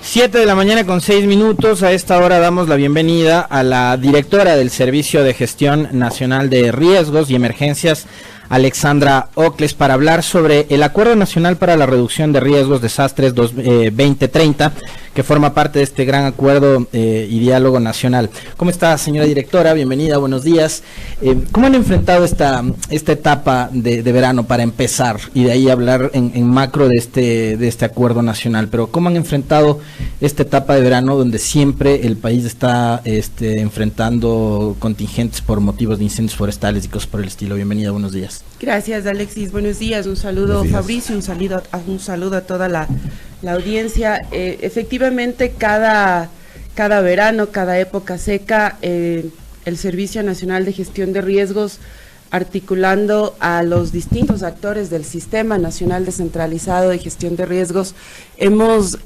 7 de la mañana con 6 minutos. A esta hora damos la bienvenida a la directora del Servicio de Gestión Nacional de Riesgos y Emergencias, Alexandra Ocles, para hablar sobre el Acuerdo Nacional para la Reducción de Riesgos Desastres 2030, que forma parte de este gran acuerdo y diálogo nacional. ¿Cómo está, señora directora? Bienvenida, buenos días. ¿Cómo han enfrentado esta etapa de verano para empezar y de ahí hablar en macro de este acuerdo nacional? Pero ¿cómo han enfrentado esta etapa de verano donde siempre el país está enfrentando contingentes por motivos de incendios forestales y cosas por el estilo? Bienvenida, buenos días. Gracias, Alexis. Buenos días. Un saludo, Fabricio, un saludo a toda la audiencia. Efectivamente, cada verano, cada época seca, el Servicio Nacional de Gestión de Riesgos, articulando a los distintos actores del Sistema Nacional Descentralizado de Gestión de Riesgos, hemos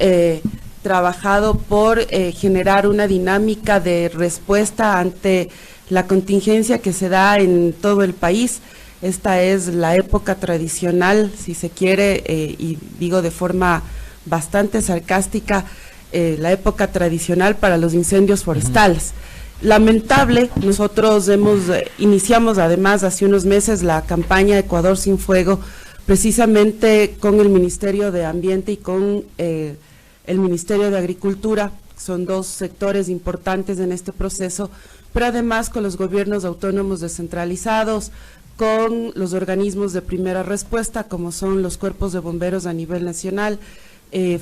trabajado por generar una dinámica de respuesta ante la contingencia que se da en todo el país. Esta es la época tradicional, si se quiere, y digo de forma bastante sarcástica, la época tradicional para los incendios forestales. Lamentable, nosotros iniciamos además hace unos meses la campaña Ecuador sin Fuego, precisamente con el Ministerio de Ambiente y con el Ministerio de Agricultura. Son dos sectores importantes en este proceso, pero además con los gobiernos autónomos descentralizados, con los organismos de primera respuesta, como son los cuerpos de bomberos a nivel nacional,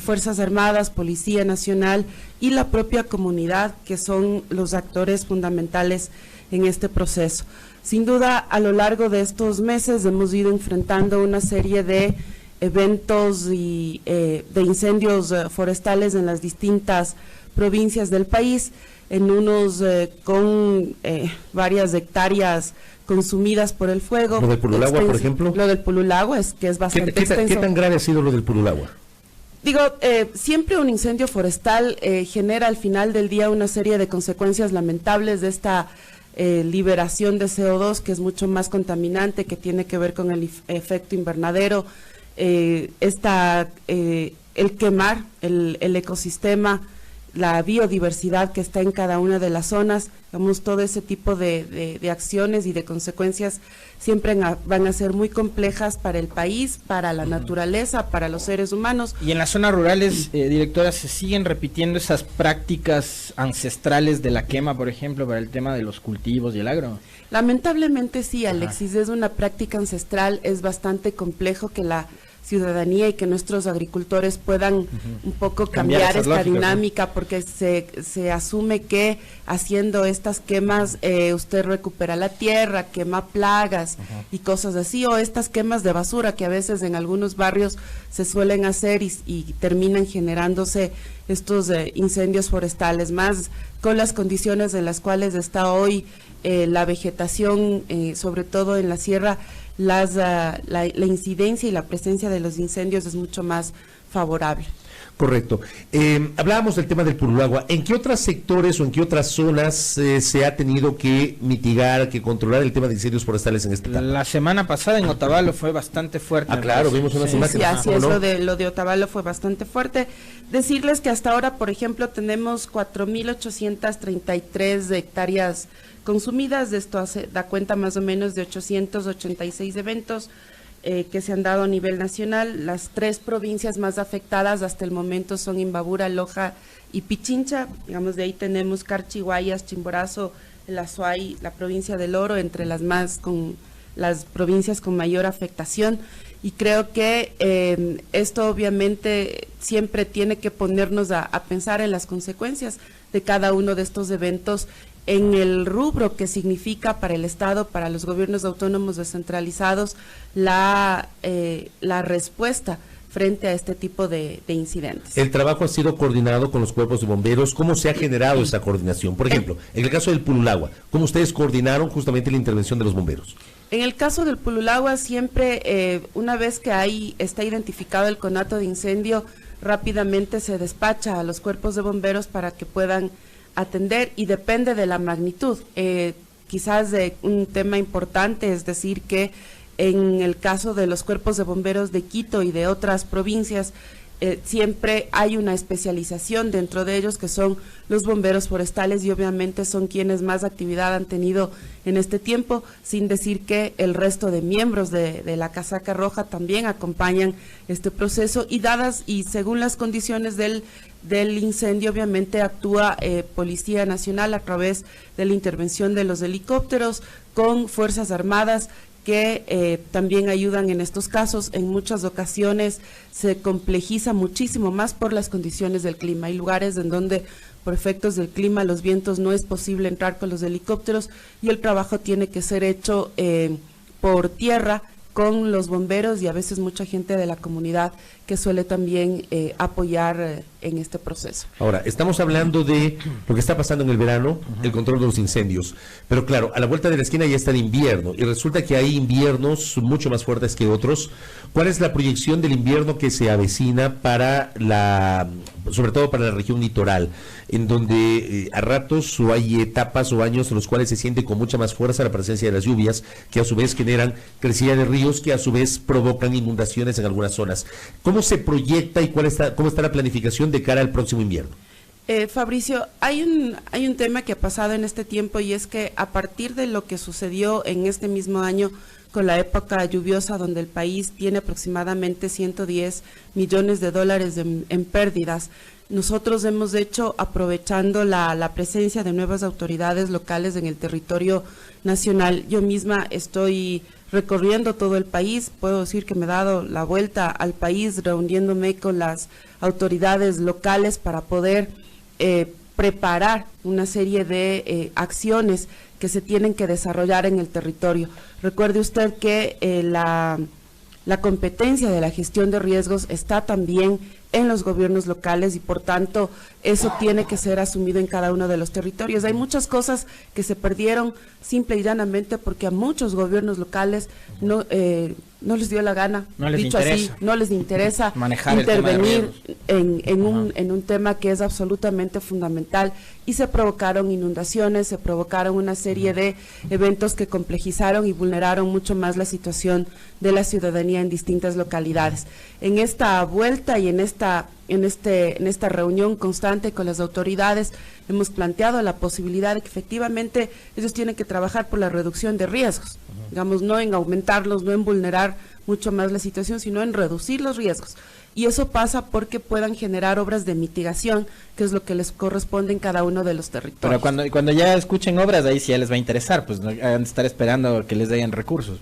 Fuerzas Armadas, Policía Nacional y la propia comunidad, que son los actores fundamentales en este proceso. Sin duda, a lo largo de estos meses hemos ido enfrentando una serie de eventos y de incendios forestales en las distintas provincias del país, en unos con varias hectáreas consumidas por el fuego. ¿Lo del Pululagua, por ejemplo? Lo del Pululagua que es bastante extenso. ¿Qué tan grave ha sido lo del Pululagua? Digo, siempre un incendio forestal genera al final del día una serie de consecuencias lamentables de esta liberación de CO2, que es mucho más contaminante, que tiene que ver con el efecto invernadero, el quemar el ecosistema, la biodiversidad que está en cada una de las zonas. Digamos, todo ese tipo de acciones y de consecuencias siempre van a ser muy complejas para el país, para la naturaleza, para los seres humanos. Y en las zonas rurales, directora, ¿se siguen repitiendo esas prácticas ancestrales de la quema, por ejemplo, para el tema de los cultivos y el agro? Lamentablemente sí, Alexis, es una práctica ancestral. Es bastante complejo que la ciudadanía y que nuestros agricultores puedan un poco cambiar esta lógicas, dinámica, ¿no? Porque se asume que haciendo estas quemas usted recupera la tierra, quema plagas y cosas así, o estas quemas de basura que a veces en algunos barrios se suelen hacer y terminan generándose estos incendios forestales, más con las condiciones en las cuales está hoy la vegetación, sobre todo en la sierra. La incidencia y la presencia de los incendios es mucho más favorable. Correcto. Hablábamos del tema del Pululagua. ¿En qué otros sectores o en qué otras zonas se ha tenido que mitigar, que controlar el tema de incendios forestales en esta etapa? La semana pasada en Otavalo fue bastante fuerte. Ah, claro, vimos unas imágenes. Sí, así es, lo de Otavalo fue bastante fuerte. Decirles que hasta ahora, por ejemplo, tenemos 4.833 hectáreas consumidas. Esto da cuenta más o menos de 886 eventos que se han dado a nivel nacional. Las 3 provincias más afectadas hasta el momento son Imbabura, Loja y Pichincha. Digamos, de ahí tenemos Carchi, Guayas, Chimborazo, el Azuay, la provincia del Oro, entre las provincias con mayor afectación. Y creo que esto obviamente siempre tiene que ponernos a pensar en las consecuencias de cada uno de estos eventos, en el rubro que significa para el Estado, para los gobiernos autónomos descentralizados, la respuesta frente a este tipo de incidentes. El trabajo ha sido coordinado con los cuerpos de bomberos. ¿Cómo se ha generado esa coordinación? Por ejemplo, en el caso del Pululagua, ¿cómo ustedes coordinaron justamente la intervención de los bomberos? En el caso del Pululagua, siempre una vez que está identificado el conato de incendio, rápidamente se despacha a los cuerpos de bomberos para que puedan atender, y depende de la magnitud. Quizás de un tema importante es decir que en el caso de los cuerpos de bomberos de Quito y de otras provincias, siempre hay una especialización dentro de ellos, que son los bomberos forestales, y obviamente son quienes más actividad han tenido en este tiempo, sin decir que el resto de miembros de la casaca roja también acompañan este proceso, y según las condiciones del incendio, obviamente actúa Policía Nacional a través de la intervención de los helicópteros, con Fuerzas Armadas, que también ayudan en estos casos. En muchas ocasiones se complejiza muchísimo más por las condiciones del clima. Hay lugares en donde por efectos del clima, los vientos, no es posible entrar con los helicópteros, y el trabajo tiene que ser hecho por tierra, con los bomberos y a veces mucha gente de la comunidad que suele también apoyar en este proceso. Ahora, estamos hablando de lo que está pasando en el verano, el control de los incendios, pero claro, a la vuelta de la esquina ya está el invierno, y resulta que hay inviernos mucho más fuertes que otros. ¿Cuál es la proyección del invierno que se avecina para sobre todo para la región litoral, en donde a ratos o hay etapas o años en los cuales se siente con mucha más fuerza la presencia de las lluvias, que a su vez generan crecida de ríos, que a su vez provocan inundaciones en algunas zonas? ¿Cómo se proyecta y cómo está la planificación de cara al próximo invierno? Fabricio, hay un tema que ha pasado en este tiempo, y es que a partir de lo que sucedió en este mismo año con la época lluviosa, donde el país tiene aproximadamente 110 millones de dólares en pérdidas, nosotros hemos hecho, aprovechando la presencia de nuevas autoridades locales en el territorio nacional. Yo misma estoy recorriendo todo el país, puedo decir que me he dado la vuelta al país, reuniéndome con las autoridades locales para poder preparar una serie de acciones que se tienen que desarrollar en el territorio. Recuerde usted que la competencia de la gestión de riesgos está también en los gobiernos locales, y por tanto eso tiene que ser asumido en cada uno de los territorios. Hay muchas cosas que se perdieron simple y llanamente porque a muchos gobiernos locales no les dio la gana, dicho así, no les interesa intervenir en un tema que es absolutamente fundamental, y se provocaron inundaciones, se provocaron una serie de eventos que complejizaron y vulneraron mucho más la situación de la ciudadanía en distintas localidades. En esta vuelta y en esta reunión constante con las autoridades hemos planteado la posibilidad de que efectivamente ellos tienen que trabajar por la reducción de riesgos, digamos, no en aumentarlos, no en vulnerar mucho más la situación, sino en reducir los riesgos. Y eso pasa porque puedan generar obras de mitigación, que es lo que les corresponde en cada uno de los territorios. Pero cuando ya escuchen obras, ahí sí ya les va a interesar, pues no han de estar esperando que les den recursos.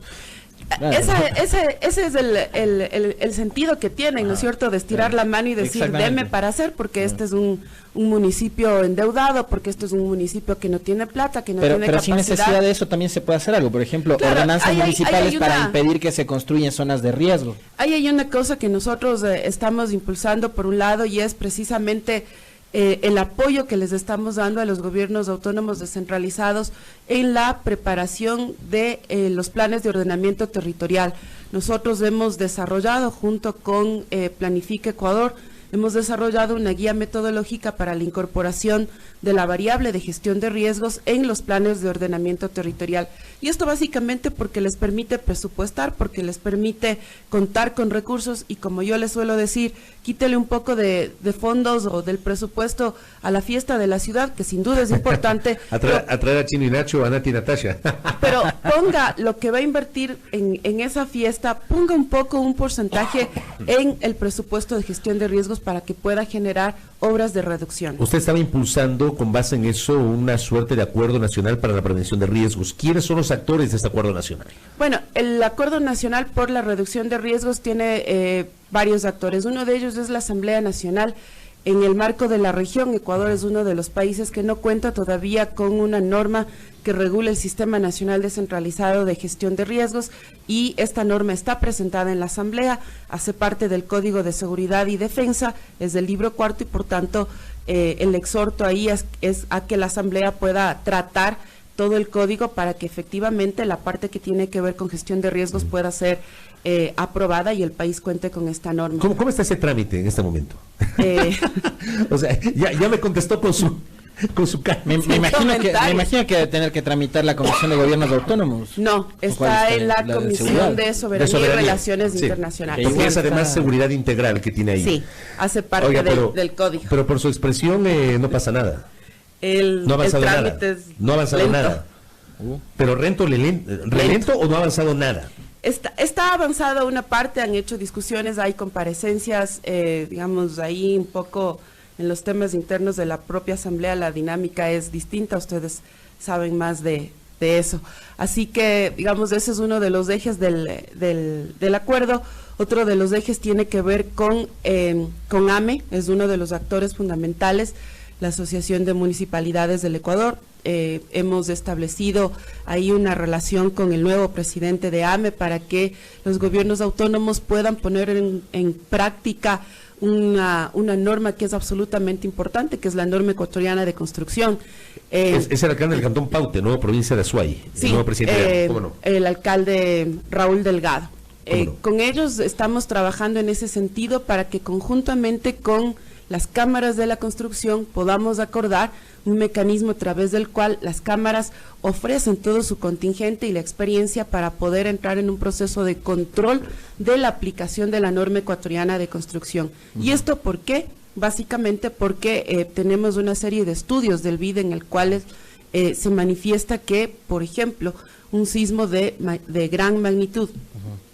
Ese es el sentido que tienen, ¿no es cierto?, de estirar la mano y decir, deme para hacer, porque este es un municipio endeudado, porque este es un municipio que no tiene plata, que no tiene capacidad. Pero sin necesidad de eso también se puede hacer algo, por ejemplo, claro, ordenanzas municipales para impedir que se construyan zonas de riesgo. Ahí hay una cosa que nosotros estamos impulsando por un lado, y es precisamente el apoyo que les estamos dando a los gobiernos autónomos descentralizados en la preparación de los planes de ordenamiento territorial. Nosotros hemos desarrollado, junto con Planifica Ecuador, hemos desarrollado una guía metodológica para la incorporación de la variable de gestión de riesgos en los planes de ordenamiento territorial. Y esto básicamente porque les permite presupuestar, porque les permite contar con recursos, y como yo les suelo decir, quítele un poco de fondos o del presupuesto a la fiesta de la ciudad, que sin duda es importante. Atraer a Chino y Nacho, a Nati y Natasha. Pero ponga lo que va a invertir en esa fiesta, ponga un porcentaje en el presupuesto de gestión de riesgos para que pueda generar obras de reducción. Usted estaba impulsando, con base en eso, una suerte de acuerdo nacional para la prevención de riesgos. ¿Quiénes son los actores de este acuerdo nacional? Bueno, el acuerdo nacional por la reducción de riesgos tiene varios actores. Uno de ellos es la Asamblea Nacional. En el marco de la región, Ecuador es uno de los países que no cuenta todavía con una norma que regule el Sistema Nacional Descentralizado de Gestión de Riesgos, y esta norma está presentada en la Asamblea, hace parte del Código de Seguridad y Defensa, es del libro cuarto, y por tanto el exhorto ahí es a que la Asamblea pueda tratar todo el código para que efectivamente la parte que tiene que ver con gestión de riesgos pueda ser aprobada y el país cuente con esta norma. ¿Cómo está ese trámite en este momento? O sea, ya me contestó con su... con su cara. Me imagino que debe tener que tramitar la Comisión de Gobiernos Autónomos. No, está en la Comisión de Soberanía y Relaciones Internacionales. Porque es además seguridad integral que tiene ahí. Sí, hace parte del código. Pero por su expresión no pasa nada. No ha avanzado nada. No ha avanzado nada. Pero relento o no ha avanzado nada. Está avanzada una parte, han hecho discusiones, hay comparecencias, digamos, ahí un poco en los temas internos de la propia asamblea, la dinámica es distinta, ustedes saben más de eso. Así que, digamos, ese es uno de los ejes del acuerdo. Otro de los ejes tiene que ver con AME, es uno de los actores fundamentales, la Asociación de Municipalidades del Ecuador. Hemos establecido ahí una relación con el nuevo presidente de AME para que los gobiernos autónomos puedan poner en práctica una norma que es absolutamente importante, que es la norma ecuatoriana de construcción. Es el alcalde del Cantón Paute, ¿no? Provincia de Azuay. Sí, el nuevo presidente. ¿Cómo no? El alcalde Raúl Delgado. No? Con ellos estamos trabajando en ese sentido para que conjuntamente con las cámaras de la construcción podamos acordar un mecanismo a través del cual las cámaras ofrecen todo su contingente y la experiencia para poder entrar en un proceso de control de la aplicación de la norma ecuatoriana de construcción. ¿Y esto por qué? Básicamente porque tenemos una serie de estudios del BID en el cual se manifiesta que, por ejemplo, un sismo de gran magnitud,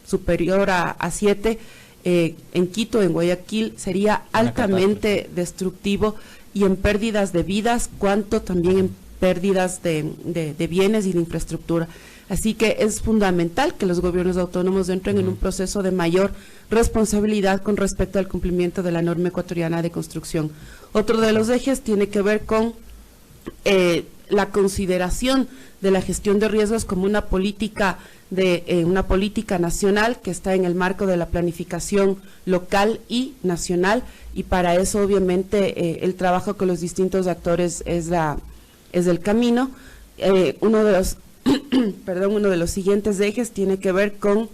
superior a 7, en Quito, en Guayaquil, sería altamente destructivo y en pérdidas de vidas, cuanto también en pérdidas de bienes y de infraestructura. Así que es fundamental que los gobiernos autónomos entren en un proceso de mayor responsabilidad con respecto al cumplimiento de la norma ecuatoriana de construcción. Otro de los ejes tiene que ver con la consideración de la gestión de riesgos como una política nacional que está en el marco de la planificación local y nacional, y para eso obviamente el trabajo con los distintos actores es el camino. Uno de los siguientes ejes tiene que ver con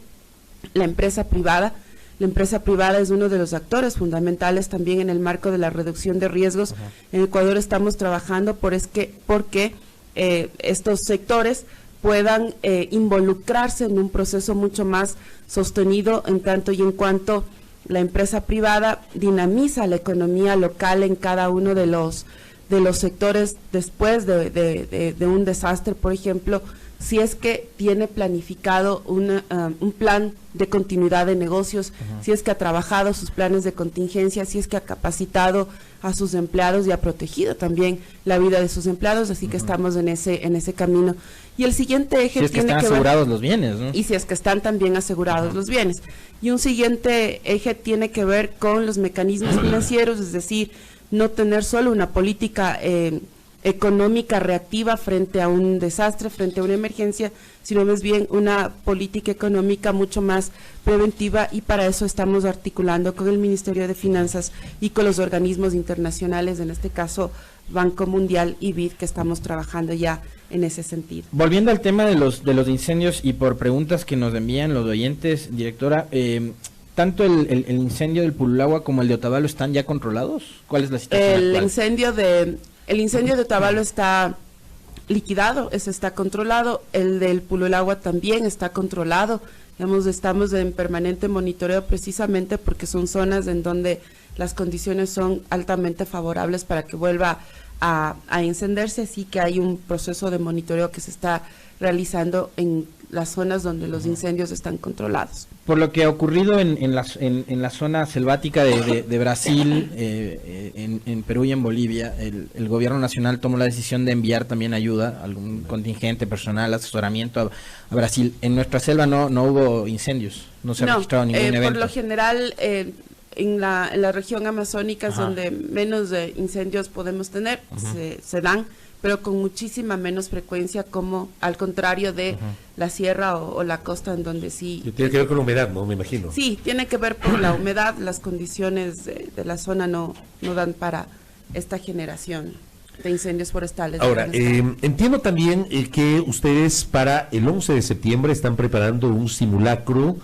la empresa privada. La empresa privada es uno de los actores fundamentales también en el marco de la reducción de riesgos. En Ecuador estamos trabajando porque estos sectores puedan involucrarse en un proceso mucho más sostenido, en tanto y en cuanto la empresa privada dinamiza la economía local en cada uno de los sectores después de un desastre, por ejemplo, si es que tiene planificado un plan de continuidad de negocios, si es que ha trabajado sus planes de contingencia, si es que ha capacitado a sus empleados y ha protegido también la vida de sus empleados, así que estamos en ese camino. Y el siguiente eje tiene que ver... Si es que están asegurados los bienes, ¿no? Y si es que están también asegurados los bienes. Y un siguiente eje tiene que ver con los mecanismos financieros, es decir, no tener solo una política económica reactiva frente a un desastre, frente a una emergencia, sino más bien una política económica mucho más preventiva, y para eso estamos articulando con el Ministerio de Finanzas y con los organismos internacionales, en este caso Banco Mundial y BID, que estamos trabajando ya en ese sentido. Volviendo al tema de los incendios y por preguntas que nos envían los oyentes, directora, ¿tanto el incendio del Pululagua como el de Otavalo están ya controlados? ¿Cuál es la situación actual? El incendio de Otavalo está liquidado, ese está controlado. El del Pululagua también está controlado. Estamos en permanente monitoreo precisamente porque son zonas en donde las condiciones son altamente favorables para que vuelva a encenderse, así que hay un proceso de monitoreo que se está realizando en las zonas donde los incendios están controlados. Por lo que ha ocurrido en la zona selvática de Brasil, en Perú y en Bolivia, el gobierno nacional tomó la decisión de enviar también ayuda, algún contingente personal, asesoramiento a Brasil. En nuestra selva no hubo incendios, no se ha registrado ningún evento. Por lo general, en la región amazónica es donde menos incendios podemos tener, se dan, pero con muchísima menos frecuencia, como al contrario de la sierra o la costa, en donde sí... Tiene que ver con la humedad, ¿no? Me imagino. Sí, tiene que ver por la humedad, las condiciones de la zona no dan para esta generación de incendios forestales. Ahora, entiendo también que ustedes para el 11 de septiembre están preparando un simulacro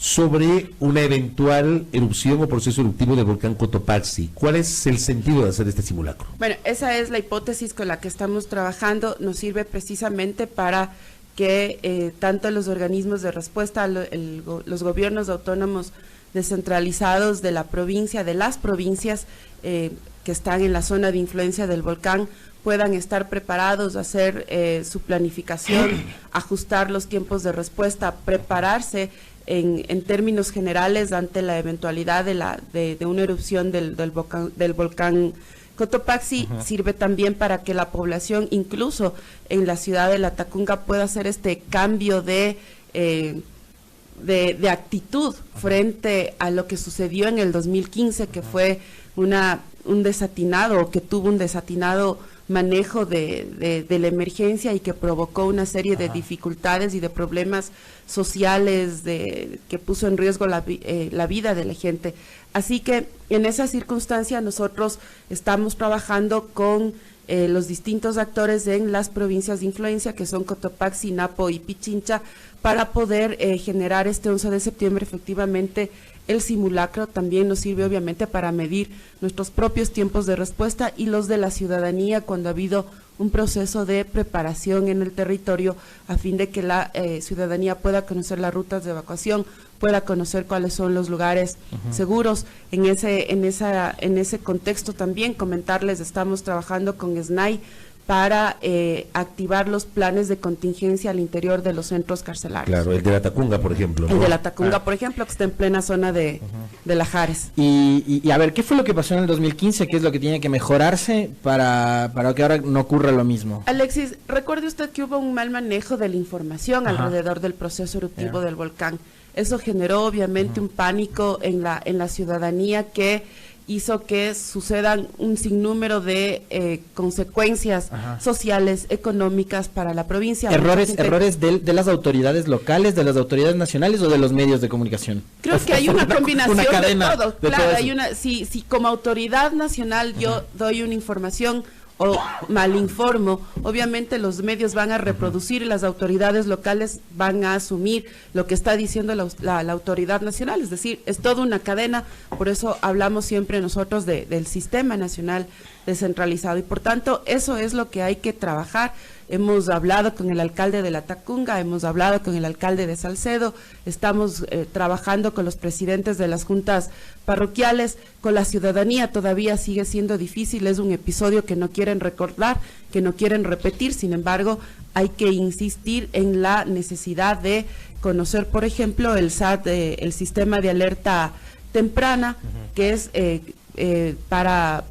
sobre una eventual erupción o proceso eruptivo del volcán Cotopaxi. ¿Cuál es el sentido de hacer este simulacro? Bueno, esa es la hipótesis con la que estamos trabajando. Nos sirve precisamente para que tanto los organismos de respuesta, los gobiernos autónomos descentralizados de la provincia, de las provincias que están en la zona de influencia del volcán, puedan estar preparados a hacer su planificación, ajustar los tiempos de respuesta, prepararse en términos generales ante la eventualidad de una erupción del volcán Cotopaxi. Sirve también para que la población, incluso en la ciudad de La Tacunga, pueda hacer este cambio de actitud frente a lo que sucedió en el 2015, que fue un desatinado, o que tuvo un desatinado manejo de la emergencia y que provocó una serie de dificultades y de problemas sociales que puso en riesgo la vida de la gente. Así que en esa circunstancia nosotros estamos trabajando con los distintos actores en las provincias de influencia, que son Cotopaxi, Napo y Pichincha, para poder generar este 11 de septiembre efectivamente el simulacro. También nos sirve obviamente para medir nuestros propios tiempos de respuesta y los de la ciudadanía cuando ha habido un proceso de preparación en el territorio, a fin de que la ciudadanía pueda conocer las rutas de evacuación, pueda conocer cuáles son los lugares seguros. En ese contexto también comentarles, estamos trabajando con SNAI para activar los planes de contingencia al interior de los centros carcelarios. Claro, el de La Tacunga, por ejemplo, ¿no? El de La Tacunga, por ejemplo, que está en plena zona de Lajares. Y a ver, ¿qué fue lo que pasó en el 2015? ¿Qué es lo que tiene que mejorarse para que ahora no ocurra lo mismo? Alexis, recuerde usted que hubo un mal manejo de la información alrededor del proceso eruptivo del volcán. Eso generó obviamente un pánico en la ciudadanía que hizo que sucedan un sinnúmero de consecuencias sociales, económicas para la provincia. ¿Errores de las autoridades locales, de las autoridades nacionales o de los medios de comunicación? Creo que hay una combinación de todo. De claro, todo hay una, si como autoridad nacional yo doy una información o malinformo, obviamente los medios van a reproducir y las autoridades locales van a asumir lo que está diciendo la autoridad nacional, es decir, es toda una cadena. Por eso hablamos siempre nosotros del sistema nacional descentralizado, y por tanto eso es lo que hay que trabajar. Hemos hablado con el alcalde de La Tacunga, hemos hablado con el alcalde de Salcedo, estamos trabajando con los presidentes de las juntas parroquiales. Con la ciudadanía todavía sigue siendo difícil, es un episodio que no quieren recordar, que no quieren repetir. Sin embargo, hay que insistir en la necesidad de conocer, por ejemplo, el SAT, el sistema de alerta temprana, que es para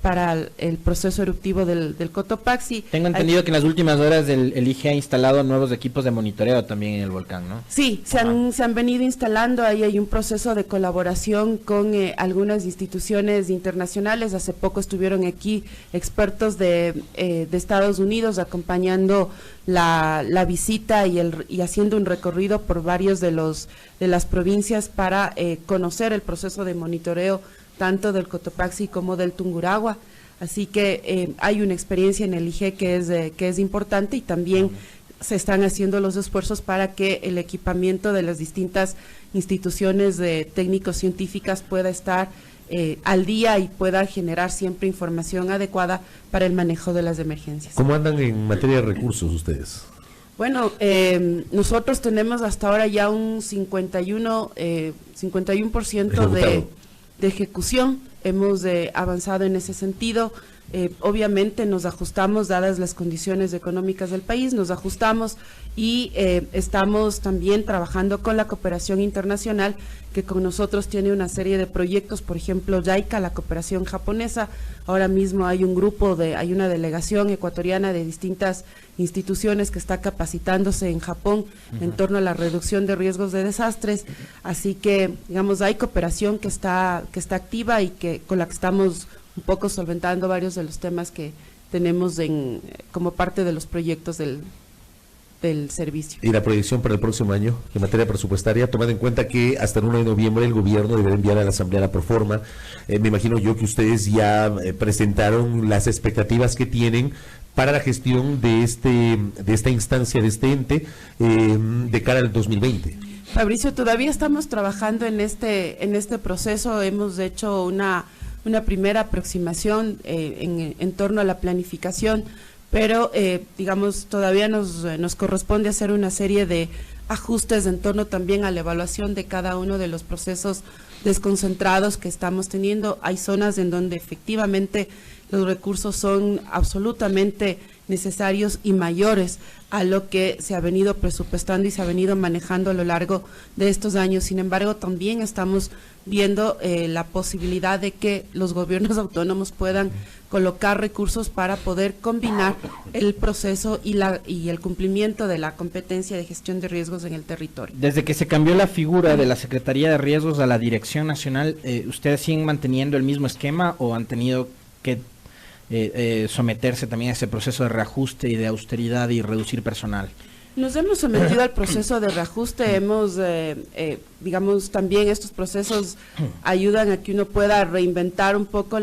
el proceso eruptivo del Cotopaxi. Tengo entendido que en las últimas horas el IGE ha instalado nuevos equipos de monitoreo también en el volcán, ¿no? Sí, se han venido instalando. Ahí hay un proceso de colaboración con algunas instituciones internacionales. Hace poco estuvieron aquí expertos de Estados Unidos acompañando la visita y haciendo un recorrido por varios de las provincias para conocer el proceso de monitoreo tanto del Cotopaxi como del Tungurahua. Así que hay una experiencia en el IGE que es importante, y también se están haciendo los esfuerzos para que el equipamiento de las distintas instituciones técnicos científicas pueda estar al día y pueda generar siempre información adecuada para el manejo de las emergencias. ¿Cómo andan en materia de recursos ustedes? Bueno, nosotros tenemos hasta ahora ya un 51% de ejecución. Hemos avanzado en ese sentido. Obviamente nos ajustamos, dadas las condiciones económicas del país, nos ajustamos y estamos también trabajando con la cooperación internacional, que con nosotros tiene una serie de proyectos. Por ejemplo, JICA, la cooperación japonesa. Ahora mismo hay hay una delegación ecuatoriana de distintas instituciones que está capacitándose en Japón en torno a la reducción de riesgos de desastres. Así que, digamos, hay cooperación que está activa y con la que estamos un poco solventando varios de los temas que tenemos como parte de los proyectos del servicio. ¿Y la proyección para el próximo año en materia presupuestaria, tomando en cuenta que hasta el 1 de noviembre el gobierno deberá enviar a la Asamblea la proforma? Me imagino yo que ustedes ya presentaron las expectativas que tienen para la gestión de esta instancia, de este ente, de cara al 2020. Fabricio, todavía estamos trabajando en este proceso. Hemos hecho una primera aproximación en torno a la planificación, pero digamos todavía nos corresponde hacer una serie de ajustes en torno también a la evaluación de cada uno de los procesos desconcentrados que estamos teniendo. Hay zonas en donde efectivamente los recursos son absolutamente necesarios y mayores a lo que se ha venido presupuestando y se ha venido manejando a lo largo de estos años. Sin embargo, también estamos viendo la posibilidad de que los gobiernos autónomos puedan colocar recursos para poder combinar el proceso y el cumplimiento de la competencia de gestión de riesgos en el territorio. Desde que se cambió la figura de la Secretaría de Riesgos a la Dirección Nacional, ¿ustedes siguen manteniendo el mismo esquema o han tenido que someterse también a ese proceso de reajuste y de austeridad y reducir personal? Nos hemos sometido al proceso de reajuste, hemos, digamos, también estos procesos ayudan a que uno pueda reinventar un poco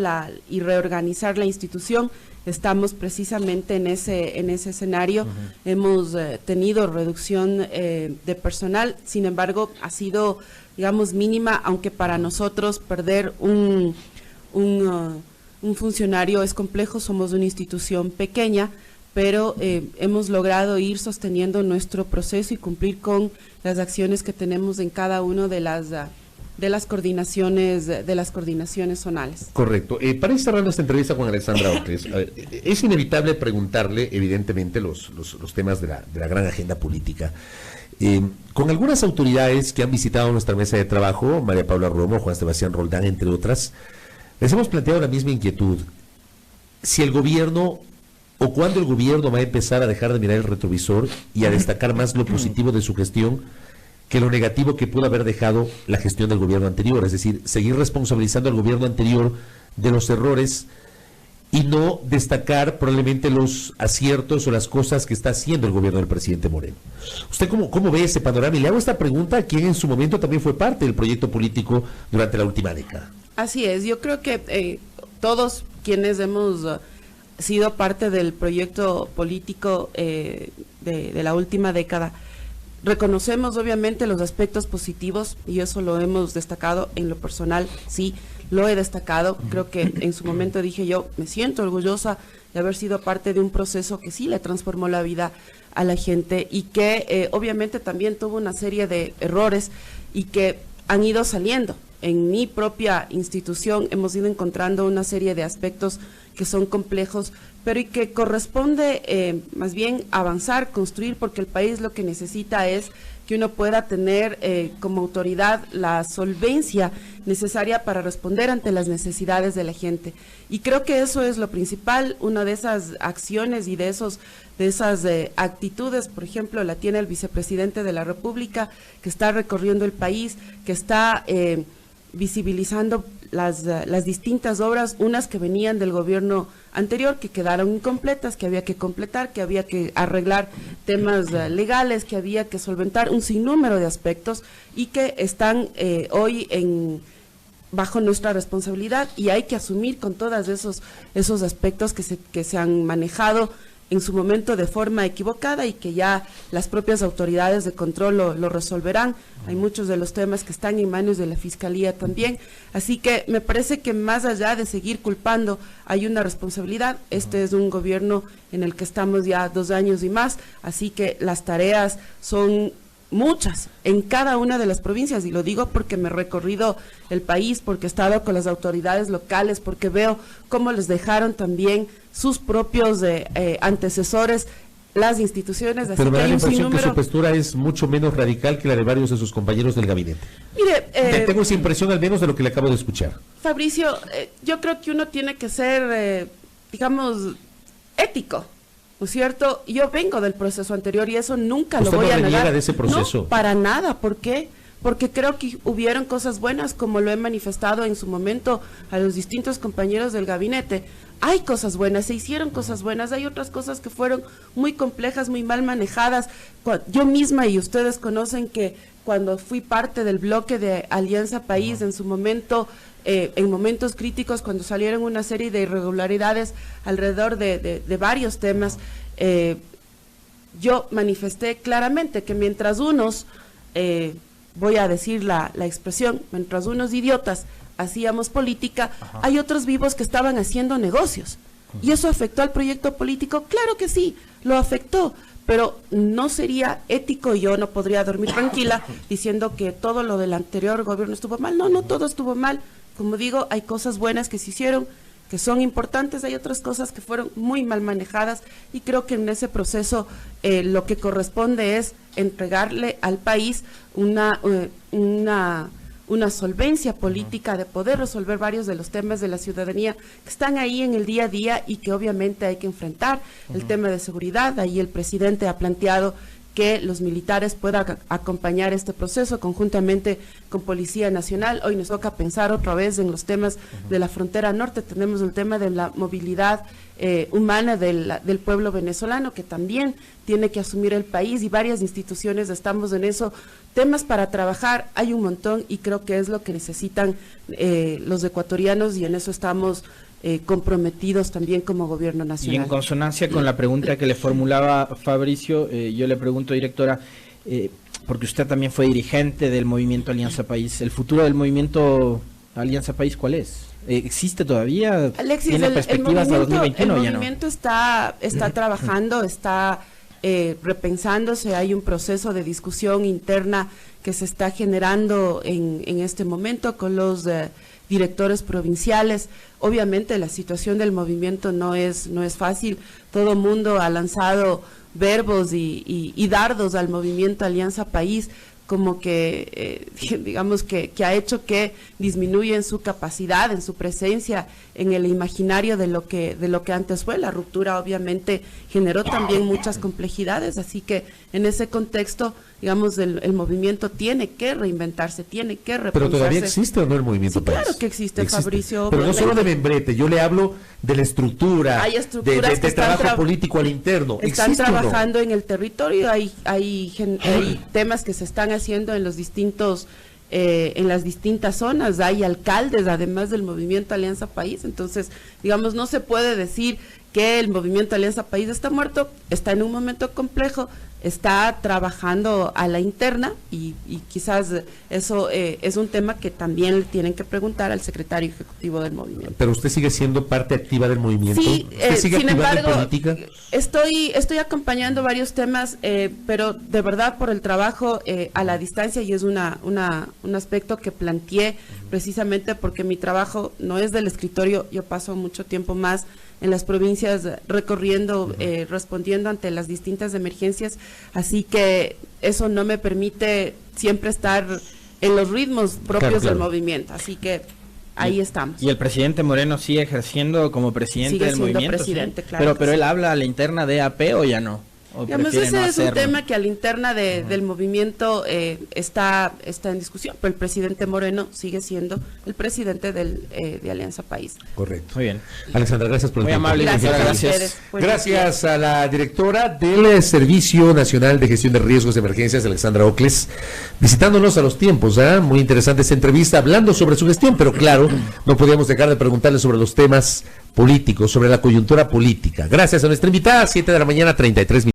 y reorganizar la institución. Estamos precisamente en ese escenario. Hemos tenido reducción de personal, sin embargo, ha sido, digamos, mínima, aunque para nosotros perder un funcionario es complejo, somos una institución pequeña, pero hemos logrado ir sosteniendo nuestro proceso y cumplir con las acciones que tenemos en cada uno de las coordinaciones zonales. Correcto. Para ir cerrando esta entrevista con Alexandra Ocles, es inevitable preguntarle, evidentemente, los temas de la gran agenda política. Con algunas autoridades que han visitado nuestra mesa de trabajo, María Paula Romo, Juan Sebastián Roldán, entre otras, les hemos planteado la misma inquietud. Si el gobierno, o cuándo el gobierno va a empezar a dejar de mirar el retrovisor y a destacar más lo positivo de su gestión que lo negativo que pudo haber dejado la gestión del gobierno anterior, es decir, seguir responsabilizando al gobierno anterior de los errores y no destacar probablemente los aciertos o las cosas que está haciendo el gobierno del presidente Moreno. ¿Usted cómo ve ese panorama? Y le hago esta pregunta a quien en su momento también fue parte del proyecto político durante la última década. Así es, yo creo que todos quienes hemos sido parte del proyecto político de la última década, reconocemos obviamente los aspectos positivos y eso lo hemos destacado en lo personal, sí, lo he destacado, creo que en su momento dije yo, me siento orgullosa de haber sido parte de un proceso que sí le transformó la vida a la gente y que obviamente también tuvo una serie de errores y que han ido saliendo. En mi propia institución hemos ido encontrando una serie de aspectos que son complejos, pero y que corresponde más bien avanzar, construir, porque el país lo que necesita es que uno pueda tener como autoridad la solvencia necesaria para responder ante las necesidades de la gente. Y creo que eso es lo principal, una de esas acciones y de esas actitudes, por ejemplo, la tiene el vicepresidente de la República, que está recorriendo el país, que está visibilizando las distintas obras, unas que venían del gobierno anterior, que quedaron incompletas, que había que completar, que había que arreglar temas legales, que había que solventar un sinnúmero de aspectos y que están hoy bajo nuestra responsabilidad y hay que asumir con todos esos aspectos que se han manejado en su momento de forma equivocada y que ya las propias autoridades de control lo resolverán. Hay muchos de los temas que están en manos de la Fiscalía también. Así que me parece que más allá de seguir culpando, hay una responsabilidad. Este es un gobierno en el que estamos ya 2 años y más, así que las tareas son muchas en cada una de las provincias, y lo digo porque me he recorrido el país, porque he estado con las autoridades locales, porque veo cómo les dejaron también sus propios antecesores las instituciones. Así pero me da la impresión sinnúmero... que su postura es mucho menos radical que la de varios de sus compañeros del gabinete. Mire, tengo esa impresión al menos de lo que le acabo de escuchar. Fabricio, yo creo que uno tiene que ser, digamos, ético, ¿no es cierto? Yo vengo del proceso anterior y eso nunca lo voy a negar. De ese proceso? No, para nada. ¿Por qué? Porque creo que hubieron cosas buenas, como lo he manifestado en su momento a los distintos compañeros del gabinete. Hay cosas buenas, se hicieron cosas buenas, hay otras cosas que fueron muy complejas, muy mal manejadas. Yo misma, y ustedes conocen que cuando fui parte del bloque de Alianza País, en su momento, en momentos críticos, cuando salieron una serie de irregularidades alrededor de varios temas, yo manifesté claramente que mientras unos voy a decir la expresión, mientras unos idiotas hacíamos política, hay otros vivos que estaban haciendo negocios. ¿Y eso afectó al proyecto político? Claro que sí, lo afectó, pero no sería ético y yo no podría dormir tranquila diciendo que todo lo del anterior gobierno estuvo mal. No, no todo estuvo mal. Como digo, hay cosas buenas que se hicieron, que son importantes, hay otras cosas que fueron muy mal manejadas y creo que en ese proceso lo que corresponde es entregarle al país una solvencia política de poder resolver varios de los temas de la ciudadanía que están ahí en el día a día y que obviamente hay que enfrentar. El tema de seguridad, ahí el presidente ha planteado que los militares puedan acompañar este proceso conjuntamente con Policía Nacional. Hoy nos toca pensar otra vez en los temas de la frontera norte. Tenemos el tema de la movilidad humana del pueblo venezolano, que también tiene que asumir el país, y varias instituciones estamos en eso. Temas para trabajar hay un montón y creo que es lo que necesitan los ecuatorianos, y en eso estamos comprometidos también como gobierno nacional. Y en consonancia con la pregunta que le formulaba Fabricio, yo le pregunto, directora, porque usted también fue dirigente del movimiento Alianza País, ¿el futuro del movimiento Alianza País cuál es? ¿Existe todavía? Alexis, ¿Tiene perspectivas hasta 2021 el o ya no? movimiento está trabajando, está repensándose, hay un proceso de discusión interna que se está generando en este momento con los directores provinciales. Obviamente la situación del movimiento no es fácil, todo mundo ha lanzado verbos y dardos al movimiento Alianza País, como que digamos que ha hecho que disminuya en su capacidad, en su presencia, en el imaginario de lo que antes fue. La ruptura obviamente generó también muchas complejidades, así que en ese contexto, digamos, el movimiento tiene que reinventarse, tiene que repensarse. ¿Pero todavía existe o no el movimiento País? Claro que existe, Fabricio. Pero no solo de membrete, yo le hablo de la estructura, hay estructuras de trabajo político al interno. Están trabajando en el territorio, hay temas que se están haciendo en los distintos en las distintas zonas, hay alcaldes además del movimiento Alianza País, entonces digamos no se puede decir que el movimiento Alianza País está muerto, está en un momento complejo, está trabajando a la interna y quizás eso es un tema que también le tienen que preguntar al secretario ejecutivo del movimiento. Pero usted sigue siendo parte activa del movimiento. Sí, ¿Usted sigue sin activando embargo, en política? Estoy acompañando varios temas, pero de verdad por el trabajo a la distancia, y es un aspecto que planteé precisamente porque mi trabajo no es del escritorio, yo paso mucho tiempo más en las provincias recorriendo, respondiendo ante las distintas emergencias, así que eso no me permite siempre estar en los ritmos propios del movimiento, así que ahí estamos. ¿Y el presidente Moreno sigue ejerciendo como presidente del movimiento? Presidente, ¿sí? Claro. Pero él habla a la interna de AP o ya no. Digamos, ese es un tema que a la interna del movimiento está en discusión, pero el presidente Moreno sigue siendo el presidente de Alianza País. Correcto. Muy bien. Alexandra, gracias por el tiempo. Muy amable. Gracias. Gracias a la directora del Servicio Nacional de Gestión de Riesgos de Emergencias, Alexandra Ocles, visitándonos a los tiempos. Muy interesante esta entrevista, hablando sobre su gestión, pero claro, no podíamos dejar de preguntarle sobre los temas políticos, sobre la coyuntura política. Gracias a nuestra invitada, 7 de la mañana, 33 minutos.